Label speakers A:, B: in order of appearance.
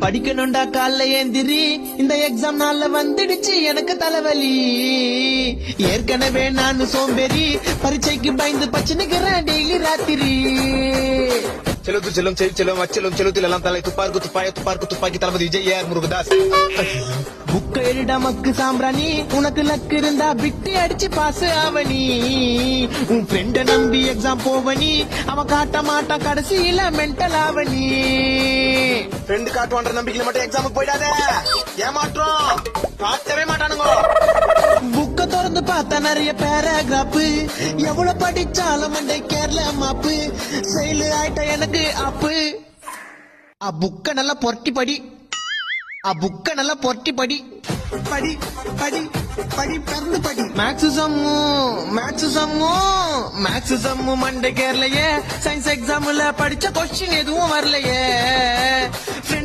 A: படிக்கணும்டா காலைல ஏந்திரி, இந்த எக்ஸாம் நாள்ல வந்துடுச்சு எனக்கு தலைவலி. ஏற்கனவே நான் சோம்பேறி, பரீட்சைக்கு பயந்து பச்சனுக்கிறேன் டெய்லி ராத்திரி.
B: செலுத்து செல்லும் செல்லும் அச்சலும் செலுத்தில் எல்லாம் தலை துப்பாருக்கு துப்பாக்கி தளபதி விஜய் ஆர் முருகதாஸ்.
A: புக்க எழுட மக்கு சாம்பிராணி, உனக்கு லக்கு இருந்தா பிட்டு அடிச்சு பாஸ் ஆவணி. உன் ஃப்ரெண்ட நம்பி எக்ஸாம் போவனி, அவன் காட்ட மாட்டான் கடைசியில மென்டல் ஆவணி.
B: ஃப்ரெண்டு காட்டுவான்ற நம்பிக்கையில மட்டும் எக்ஸாமுக்கு போயிடாத, ஏமாற்றம் காட்டவே மாட்டானுங்க.
A: புக்க திறந்து பார்த்தா நிறைய பேராகிராஃப், எவ்வளவு படிச்சாலும் மண்டை கேரள மாப்பு. செயலு ஆயிட்ட எனக்கு அப்பு. புக்க நல்லா பொரட்டி படி, புக்க நல்லா பொரட்டி படி படி படி படி பறந்து படி. மேக்ஸ் சம்மு மண்டை கேரளையே. சயின்ஸ் எக்ஸாம்ல படிச்ச கொஸ்டின் எதுவும் வரலையே. ஃப்ரெண்ட